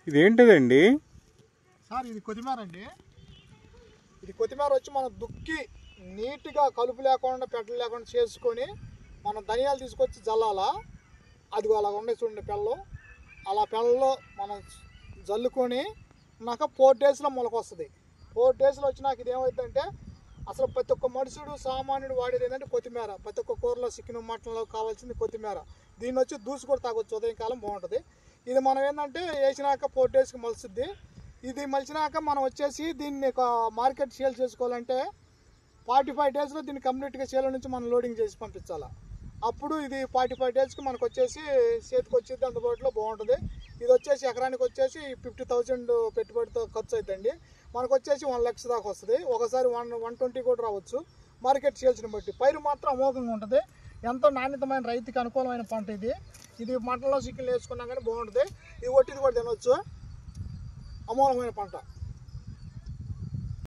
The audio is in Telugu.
ఇదేంటిదండి సార్? ఇది కొత్తిమీర అండి. ఇది కొత్తిమీర వచ్చి మనం దుక్కి నీట్గా కలుపు లేకుండా పెడ్లు లేకుండా చేసుకొని మనం ధనియాలు తీసుకొచ్చి జల్లాలా. అది అలా ఉండే చూడండి పెళ్ళం. అలా పెళ్ళలో మనం జల్లుకొని నాకు 4 డేస్లో మొలక వస్తుంది. 4 డేస్లో వచ్చినాక ఇది ఏమవుతుందంటే అసలు ప్రతి ఒక్క మనుషుడు సామాన్యుడు వాడేది ఏంటంటే కొత్తిమీర. ప్రతి ఒక్క కూరలో చికెన్ మటన్లో కావాల్సింది కొత్తిమీర. దీన్ని వచ్చి దూసి కూడా తాగొచ్చు, ఉదయం కాలం బాగుంటుంది. ఇది మనం ఏంటంటే వేసినాక 4 డేస్కి మలుస్తుంది. ఇది మలిచినాక మనం వచ్చేసి దీన్ని మార్కెట్ సేల్ చేసుకోవాలంటే 45 డేస్లో దీన్ని కంప్లీట్గా సేల్ నుంచి మనం లోడింగ్ చేసి పంపించాలి. అప్పుడు ఇది 45 డేస్కి మనకు వచ్చేసి చేతికి వచ్చేది, అందుబాటులో బాగుంటుంది. ఇది వచ్చేసి ఎకరానికి వచ్చేసి 50,000 పెట్టుబడితో ఖర్చు అవుతుందండి. మనకు వచ్చేసి 1 లక్ష దాకా వస్తుంది. ఒకసారి 120 కూడా రావచ్చు మార్కెట్ సేల్స్ని బట్టి. పైరు మాత్రం అమోఘంగా ఉంటుంది. ఎంతో నాణ్యతమైన రైతుకి అనుకూలమైన పంట ఇది. ఇది మటన్లో చికెన్లు వేసుకున్నా కానీ బాగుంటుంది. ఇది ఒట్టిది కూడా తినవచ్చు. అమోఘమైన పంట.